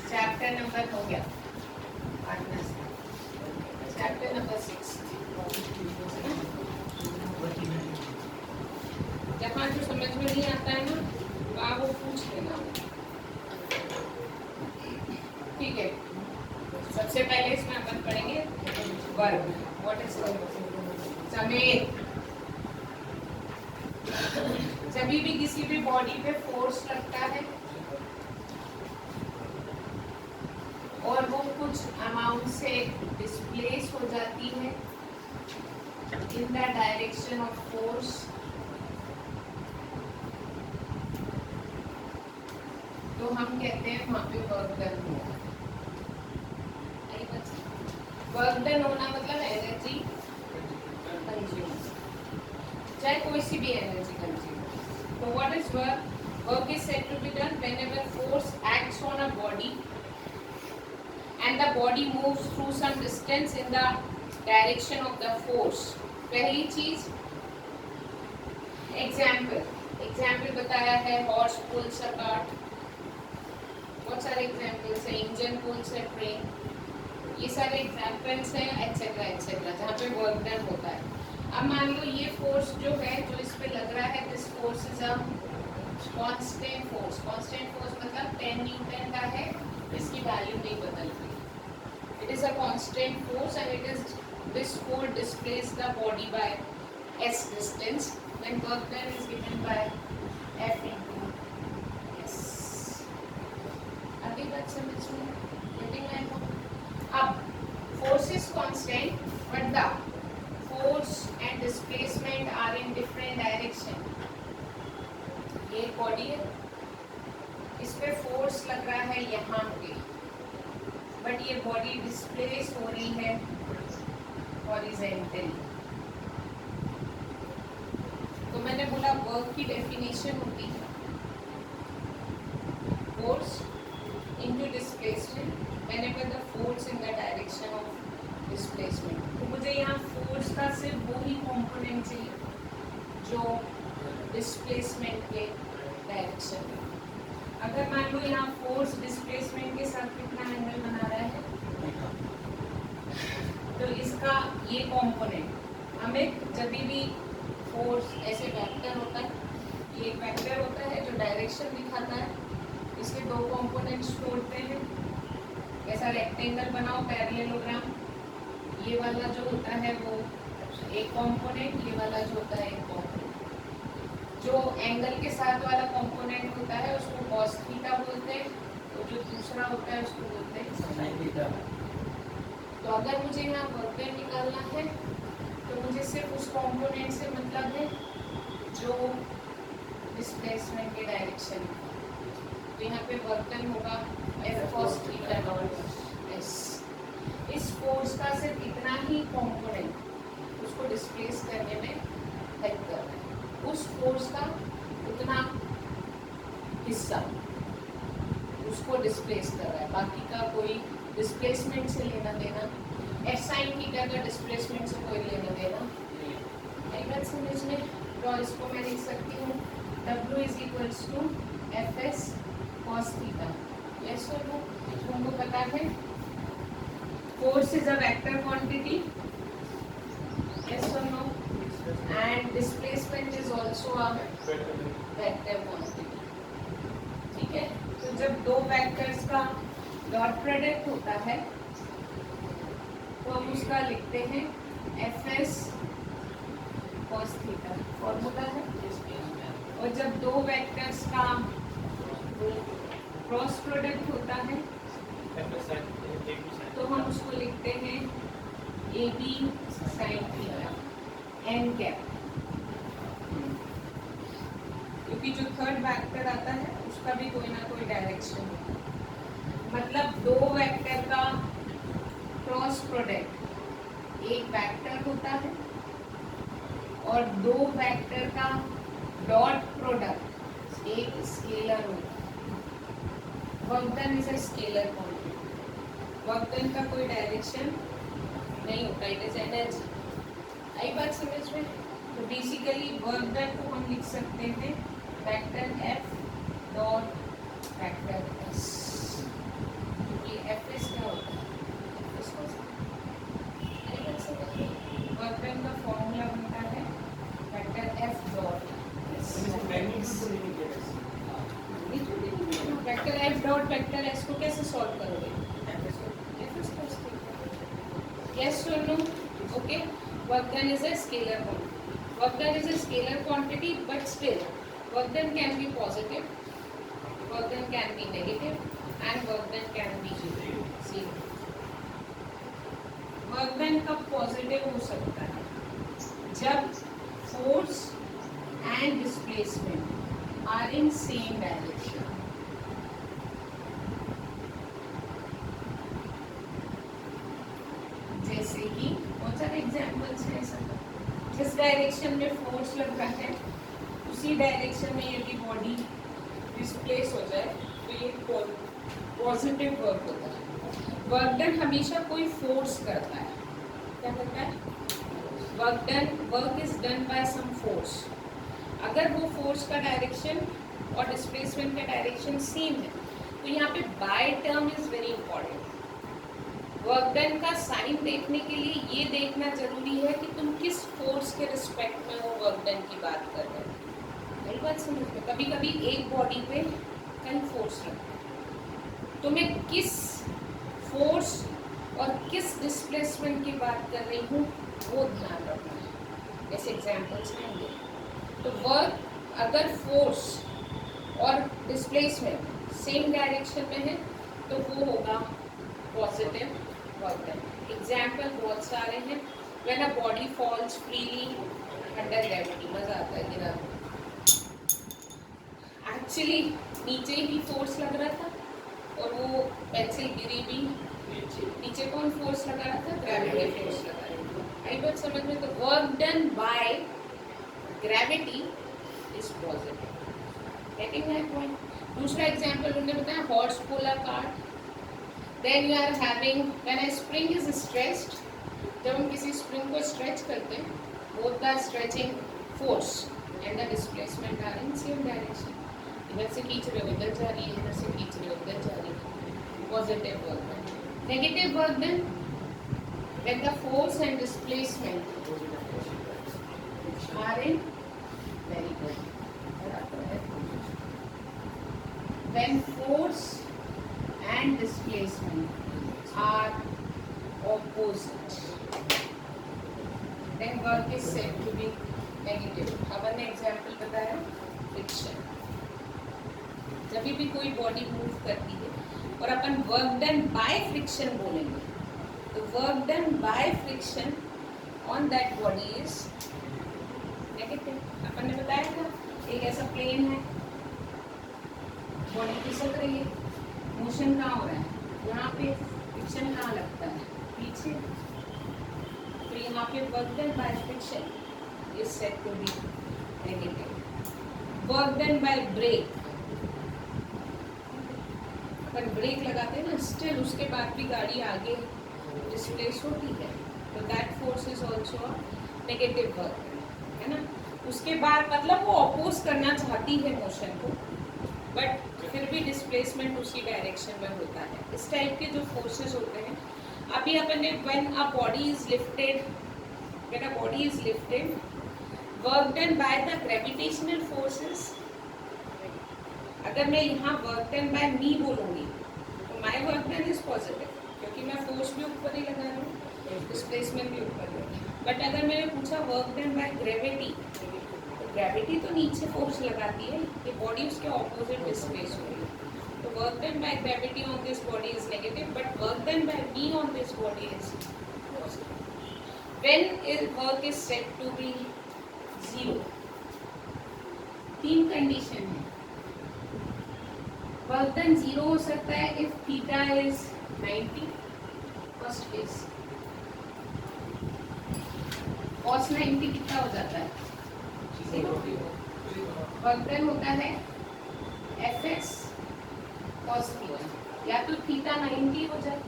Chapter number हो गया, chapter number 6। जहाँ जो समझ में नहीं आता है ना तो आप वो पूछ लेना, ठीक है। सबसे पहले इसमें अपन पढ़ेंगे वर्ब। What is verb? समेत जब भी किसी भी बॉडी पे फोर्स लगता है और वो कुछ अमाउंट से डिस्प्लेस हो जाती है in the direction of force, तो हम कहते हैं वहां पे वर्क डन हुआ। वर्क डन होना मतलब एनर्जी कंज्यूम, चाहे कोई सी भी एनर्जी कंज्यूम। तो what is work? Work is said to be done whenever force acts on a body and the body moves through some distance in the direction of the force। पहली चीज example बताया है, horse pools a cart, बहुत सारे examples हैं, engine pools अ train, ये सारे examples हैं एक्सेट्रा एक्सेट्रा जहाँ पे वर्क डन होता है। अब मान लो ये फोर्स जो है जो इस पे लग रहा है, this force is a constant force. Constant force मतलब 10 न्यूटन का है, इसकी वैल्यू नहीं बदलती। It is a constant force and it is this force displaces the body by s distance when work done is given by F into s। अभी बात समझ में getting my point? अब force is constant but the force and displacement are in different direction। ये body है, इस पे force लग रहा है यहाँ पे, बट ये बॉडी डिस्प्लेस हो रही है हॉरिजॉन्टली। तो मैंने बोला वर्क की डेफिनेशन होती है force into displacement whenever the force in the direction of displacement. तो मुझे यहाँ फोर्स का सिर्फ वो ही कंपोनेंट चाहिए जो डिस्प्लेसमेंट के डायरेक्शन में। अगर मान लो यहाँ फोर्स डिस्प्लेसमेंट के साथ कितना एंगल बना रहा है, तो इसका ये कंपोनेंट हमें जब भी फोर्स ऐसे वेक्टर होता है, ये एक वेक्टर होता है जो डायरेक्शन दिखाता है, इसके दो कंपोनेंट्स तोड़ते हैं, ऐसा रेक्टेंगल बनाओ पैरेललोग्राम, ये वाला जो होता है वो एक कंपोनेंट, ये वाला जो होता है एक कंपोनेंट। जो एंगल के साथ वाला कंपोनेंट होता है उसको cos थीटा बोलते हैं, तो जो दूसरा होता है उसको बोलते हैं sin थीटा। तो अगर मुझे यहाँ वर्क डन निकालना है तो मुझे सिर्फ उस कंपोनेंट से मतलब है जो डिस्प्लेसमेंट के डायरेक्शन। तो यहाँ पे वर्क डन होगा F cos theta dot s। इस फोर्स का सिर्फ इतना ही कंपोनेंट उसको डिस्प्लेस करने में हेल्प कर रहा है, उस फोर्स का उतना हिस्सा उसको डिस्प्लेस कर रहा है, बाकी का कोई डिस्प्लेसमेंट से लेना देना, एफ साइन थीटा का डिस्प्लेसमेंट से कोई लेना देना नहीं। बात समझ में? तो इसको मैं लिख सकती हूँ W is equals to F S cos theta. Yes और नो? तुमको पता है force is a vector quantity, yes और नो? And displacement is also a vector quantity। ठीक है, तो जब दो वेक्टर्स का डॉट प्रोडक्ट होता है तो हम उसका लिखते हैं F S cos theta, formula है। और जब दो वेक्टर्स का क्रॉस प्रोडक्ट होता है तो हम उसको लिखते हैं A B sine theta N cap, क्योंकि जो थर्ड वेक्टर आता है उसका भी कोई ना कोई डायरेक्शन है। मतलब दो वेक्टर का क्रॉस प्रोडक्ट एक वेक्टर होता है और दो वेक्टर का डॉट प्रोडक्ट एक स्केलर होता है। Work done is a scalar quantity. Work done का कोई डायरेक्शन नहीं होता, इट इज एनर्जी। आई बात समझ में? तो बेसिकली वर्क डन को हम लिख सकते हैं vector F dot vector S. ये एफ एस क्या होता है? वर्क डन का फॉर्मूला बनता है vector F dot vector F dot vector S को कैसे सॉल्व करोगे? Yes or no? Okay. Work done is a scalar quantity. Work done is a scalar quantity, but still, work done can be positive, work done can be negative, and work done can be zero. Work done कब positive हो सकता है? जब force and displacement are in same direction. जैसे कि बहुत सारे examples हैं सब। जिस डायरेक्शन में फोर्स लग रहा है उसी डायरेक्शन में यदि बॉडी डिस्प्लेस हो जाए तो ये पॉजिटिव वर्क होता है। वर्क डन हमेशा कोई फोर्स करता है। क्या करता है? Work is done by some force. अगर वो फोर्स का डायरेक्शन और डिस्प्लेसमेंट का डायरेक्शन सेम है तो यहाँ पे by term is very important. Work done का साइन देखने के लिए ये देखना जरूरी है कि तुम किस फोर्स के रिस्पेक्ट में वो वर्क डन की बात कर रहे हो। मेरी बात समझ में? कभी कभी एक बॉडी पे कई फोर्स लगते हैं, तो मैं किस फोर्स और किस डिस्प्लेसमेंट की बात कर रही हूँ वो ध्यान रखना है। ऐसे एग्जाम्पल्स आएंगे। तो वर्क अगर फोर्स और डिस्प्लेसमेंट सेम डायरेक्शन में है तो वो होगा पॉजिटिव वर्क डन। एग्जाम्पल बहुत सारे हैं। When a body falls freely under gravity, मजा आता है गिरा। एक्चुअली नीचे ही फोर्स लग रहा था और वो पेंसिल गिरी भी नीचे। कौन फोर्स लगा रहा था? ग्रेविटी फोर्स लगा रही थी। आई बात समझ में? तो work done by gravity is positive. Getting that point? दूसरा एग्जाम्पल उन्होंने बताया horse pull a cart. Then you are having when a spring is stretched, जब हम किसी स्प्रिंग को स्ट्रेच करते हैं, both the stretching force and the displacement are in same direction. इधर से खींच रहे हो इधर जा रही है, इधर से खींच रहे हो इधर जा रही है। Positive work done. Negative work done when the force and displacement are in very good. When force and displacement are opposite, then work is said to be negative. अपन ने एग्जाम्पल बताया फ्रिक्शन। जब भी कोई बॉडी मूव करती है और अपन work done by friction बोलेंगे तो work done by friction on that body is negative. अपन ने बताया था एक ऐसा प्लेन है, बॉडी खिसक रही है, मोशन कहाँ हो रहा है? यहाँ पे फ्रिक्शन कहाँ लगता है? पीछे। तो यहाँ पे work done by friction is said to be negative. Work done by brake, अपन ब्रेक लगाते हैं ना, स्टिल उसके बाद भी गाड़ी आगे डिस्प्लेस होती है, तो that force is also negative work, है ना। उसके बाद मतलब वो अपोज करना चाहती है मोशन को, बट फिर भी डिस्प्लेसमेंट उसी डायरेक्शन में होता है। इस टाइप के जो फोर्सेस होते हैं, अभी अपन ने when a body is lifted, work done by the gravitational forces. अगर मैं यहाँ वर्क डन बाय मी बोलूँगी तो my work done is positive, क्योंकि मैं फोर्स भी ऊपर ही लगा रही हूँ, डिस्प्लेसमेंट भी ऊपर है। बट अगर मैंने पूछा work done by gravity, gravity तो नीचे फोर्स लगाती है, ये बॉडी उसके ऑपोजिट डिस्प्लेस हो रही है। तो work done by gravity on this body is negative, but work done by me on this body is positive. When work is said to be zero, तीन कंडीशन है। वर्क डन जीरो हो सकता है if theta is 90, first case. cos 90 कितना हो जाता है? Work done होता है fx cos थीटा, या तो थीटा 90 हो जाए,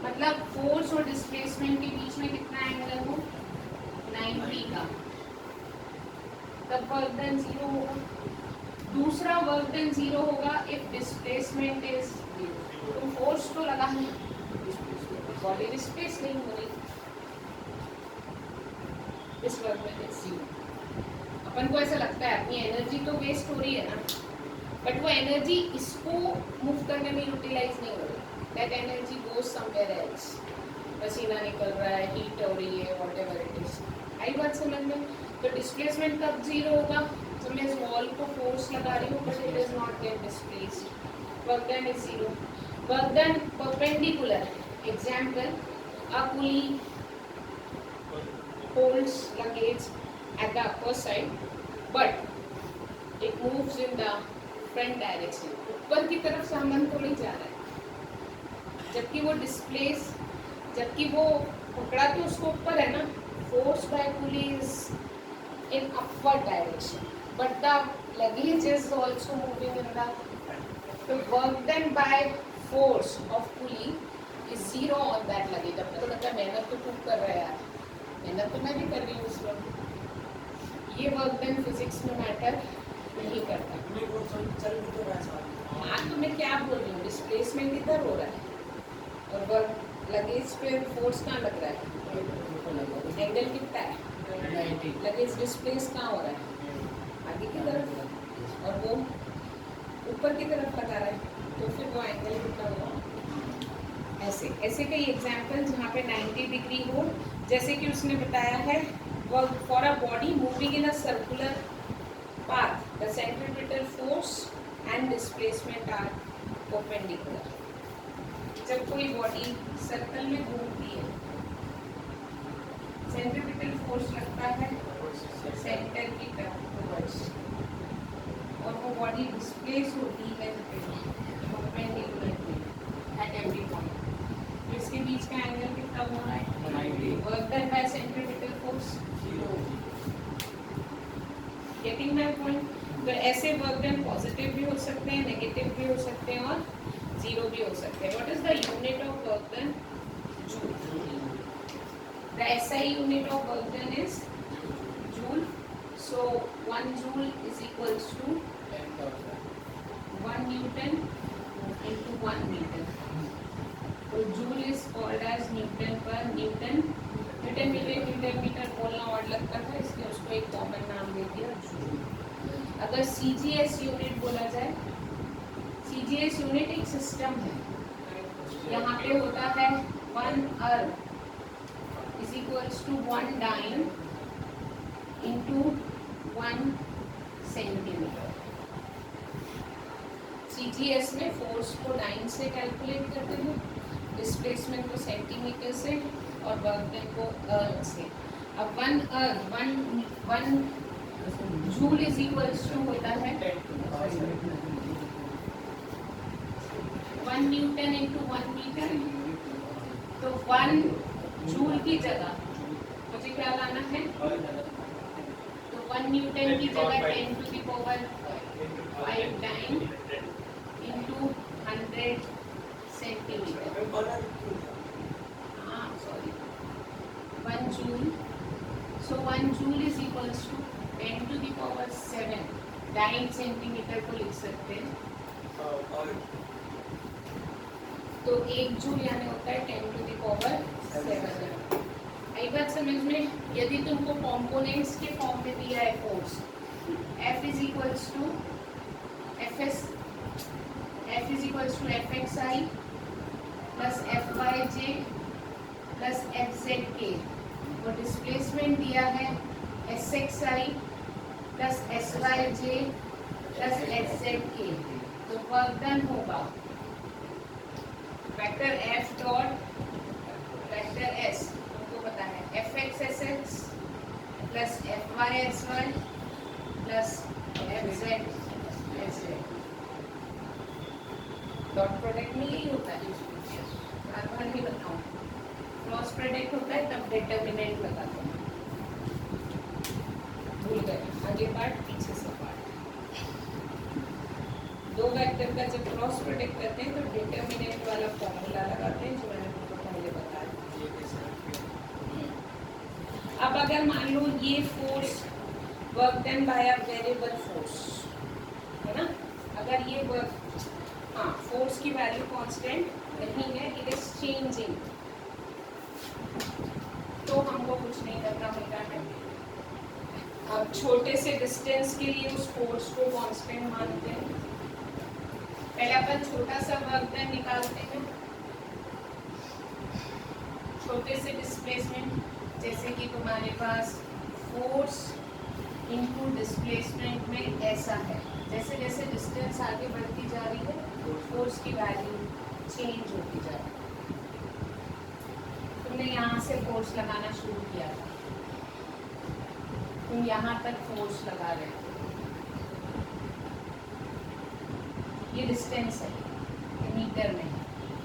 मतलब फोर्स और डिस्प्लेसमेंट के बीच में कितना एंगल हो? 90 का। तब वर्क डन 0 होगा। दूसरा वर्क डन 0 होगा इफ डिस्प्लेसमेंट इज 0। तुम फोर्स तो लगा है, बॉडी डिस्प्लेस नहीं हो रही, इस वर्क डन इज 0। अपन को ऐसा लगता है अपनी एनर्जी तो वेस्ट हो रही है ना, बट वो एनर्जी इसको मूव करने में यूटिलाइज नहीं हो रही। That energy goes somewhere else. पसीना निकल रहा है, हीट हो रही है, व्हाटएवर इट इज। आई बात समझ में? तो डिस्प्लेसमेंट कब 0 होगा? तो मैं इस वॉल को फोर्स लगा रही हूँ but it is not gate displaced, work done is 0। Work done perpendicular, example, a pulley holds luggage at the upper side but it moves in the front direction। ऊपर की तरफ सामान तो नहीं जा रहा है, जबकि वो डिस्प्लेस, जबकि वो पकड़ा तो उसको ऊपर है ना। Force by pulley is in upward direction but the luggage is also moving in the, तो work done by force of pulley is 0 on that luggage. अपने तो लगता है मेहनत तो खूब कर रहा है यार, मेहनत तो मैं भी कर रही हूँ उस वक्त। ये वर्क डन फिजिक्स में मैटर नहीं करता। हाँ तो मैं क्या बोल रही हूँ, डिस्प्लेसमेंट इधर हो रहा है और वर्क लगेज पे फोर्स कहाँ लग रहा है, एंगल कितना है, लगेज डिस्प्लेस कहाँ हो रहा है, आगे की तरफ, और वो ऊपर की तरफ लगा रहा है, तो फिर वो एंगल कितना होगा। ऐसे ऐसे कई एग्जाम्पल जहाँ पे 90 डिग्री हो, जैसे कि उसने बताया है for a body moving in a circular path the centripetal force and displacement are perpendicular. जब कोई बॉडी सर्कल में घूमती है, सेंट्रीपिटल फोर्स लगता है सेंटर की टुवर्ड्स, और वो बॉडी डिस्प्लेस होती है परपेंडिकुलरली एट एवरी पॉइंट। तो इसके बीच का एंगल कितना हो रहा है, work done bye centripetal force 0। Getting my point? तो ऐसे वर्क डन पॉजिटिव भी हो सकते हैं, नेगेटिव भी हो सकते हैं और 0 भी हो सकते हैं। What is the unit of work done? Joule. The SI unit of work done is joule. So 1 joule is equals to 1 newton into 1 metre. तो joule is called as newton per newton. Newton metre बोलना और लगता था, इसलिए उसको एक common नाम दे दिया जूल। अगर सीजीएस यूनिट बोला जाए, सीजीएस यूनिट एक सिस्टम है, यहाँ पे होता है 1 erg is equals to 1 dyne into 1 centimetre. CGS में फोर्स को डाइन से कैलकुलेट करते हैं, डिस्प्लेसमेंट को सेंटीमीटर से और वर्क डन को अर्थ से। अब 1 जूल इज इक्वल्स टू होता है 1 न्यूटन इंटू 1 मीटर। तो 1 जूल की जगह मुझे क्या लाना है, तो 1 न्यूटन की जगह 10 to the power 5 dyne into 100 centimetre. हाँ sorry, 1 joule. So 1 joule is equals to 10 to the power 7 dyne centimetre को लिख सकते हैं। तो 1 जूल यानी होता है 10 टू द पावर 7। आई बात समझ में? यदि तुमको कॉम्पोनेंट्स के फॉर्म में दिया है force, F is equals to FXI plus FYJ plus FZK, और डिस्प्लेसमेंट दिया है SXI plus SYJ plus SZK। तो वर्क डन होगा vector F dot vector S, तुमको पता है FXSX plus FYSY plus FZSZ। Dot product में यही होता है, बार बार नहीं बताऊँ। क्रॉस प्रोडक्ट होता है तब डिटर्मिनेंट लगाते हैं, भूल गए, आगे पार्ट पीछे से पार्ट। दो वेक्टर का जब क्रॉस प्रोडक्ट करते हैं तो डिटर्मिनेंट वाला फॉर्मूला लगाते हैं, जो मैंने आपको पहले बताया। अब अगर मान लो ये force work done bye a variable force, है ना। अगर ये वर्क, हाँ, फोर्स की वैल्यू कांस्टेंट नहीं है, इट इज चेंजिंग, तो हमको कुछ नहीं करना होता है। अब छोटे से डिस्टेंस के लिए उस फोर्स को कांस्टेंट मानते हैं। पहले अपन छोटा सा वर्क डन निकालते हैं, छोटे से डिस्प्लेसमेंट, जैसे कि तुम्हारे पास फोर्स इनटू डिस्प्लेसमेंट में ऐसा है। जैसे जैसे डिस्टेंस आगे बढ़ती जा रही है, फोर्स की वैल्यू चेंज होती जा रही है। तुमने यहाँ से फोर्स लगाना शुरू किया था, तुम यहाँ तक फोर्स लगा रहे हो, ये डिस्टेंस है, ये मीटर में,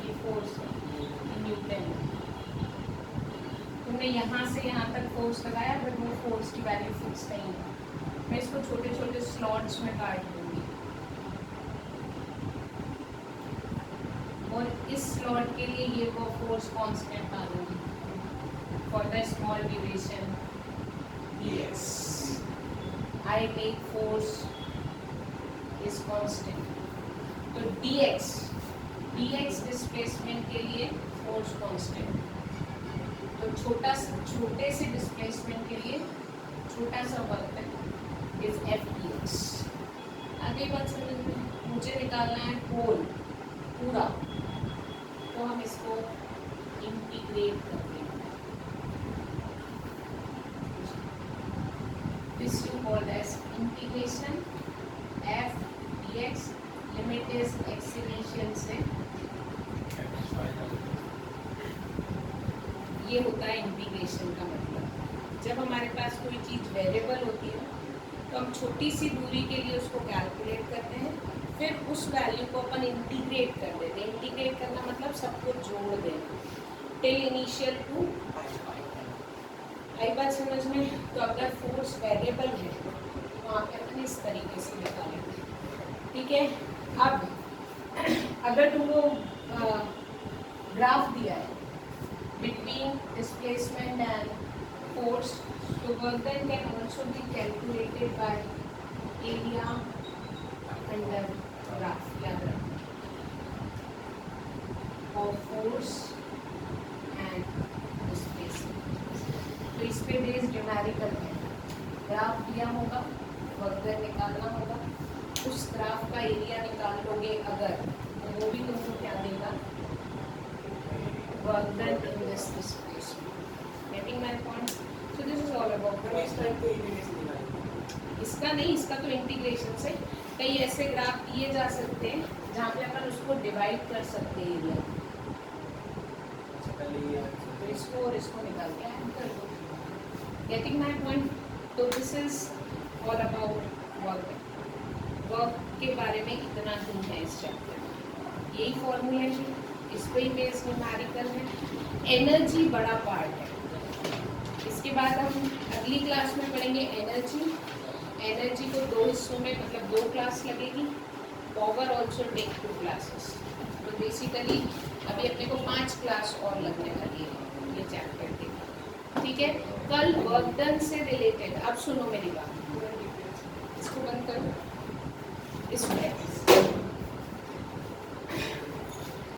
ये फोर्स है, ये न्यूटन है। तुमने यहाँ से यहाँ तक फोर्स लगाया, बट वो फोर्स की वैल्यू फिक्स नहीं है। मैं इसको छोटे छोटे स्लॉट्स में काट दूंगी, और इस स्लॉट के लिए ये वो फोर्स कांस्टेंट डालूंगी for the small duration dx. I make force is constant. तो dx डिस्प्लेसमेंट के लिए फोर्स कांस्टेंट, तो छोटे से डिस्प्लेसमेंट के लिए छोटा सा वर्क है इज एफ dx. आगे बात समझ में, मुझे निकालना है होल पूरा, तो हम इसको इंटीग्रेट करते हैं. This you called as integration. F dx limit is acceleration से, ये होता है इंटीग्रेशन का मतलब. जब हमारे पास कोई चीज़ वेरिएबल होती है तो हम छोटी सी दूरी के लिए उसको कैलकुलेट करते हैं, फिर उस वैल्यू को अपन इंटीग्रेट कर देते हैं. इंटीग्रेट करना मतलब सबको जोड़ देना, टिल इनिशियल टू आई बात समझ में. तो अगर फोर्स वेरिएबल है तो वहाँ पे अपन इस तरीके से निकालेंगे, ठीक है. अब अगर तुमको ग्राफ दिया है between displacement and force, so work done can also be calculated by area under graph. याद रखना, of force and displacement. तो इस पे बेस्ड न्यूमेरिकल है, ग्राफ दिया होगा, वर्क डन निकालना होगा, उस ग्राफ का एरिया निकाल लोगे अगर, तो वो भी तुमको क्या देगा, work done in this displacement. Getting my point? So this is all about the इसका नहीं, इसका तो इंटीग्रेशन से. कई ऐसे ग्राफ दिए जा सकते हैं जहाँ पे अपन उसको डिवाइड कर सकते हैं एरिया, तो इसको और इसको निकाल के ऐड कर दो. Getting my point? तो this is all about work. Work के बारे में इतना ही है इस चैप्टर में. यही फॉर्मूला है, इस पे ही बेस न्यूमेरिकल है. एनर्जी बड़ा पार्ट है. इसके बाद हम अगली क्लास में पढ़ेंगे एनर्जी. एनर्जी को दो हिस्सों में, मतलब 2 क्लास लगेगी. Power also take 2 classes. तो बेसिकली अभी अपने को 5 क्लास और लगने वाली है ये चैप्टर के, ठीक है. कल वर्क डन से रिलेटेड, अब सुनो मेरी बात, इसको बंद करो, इसमें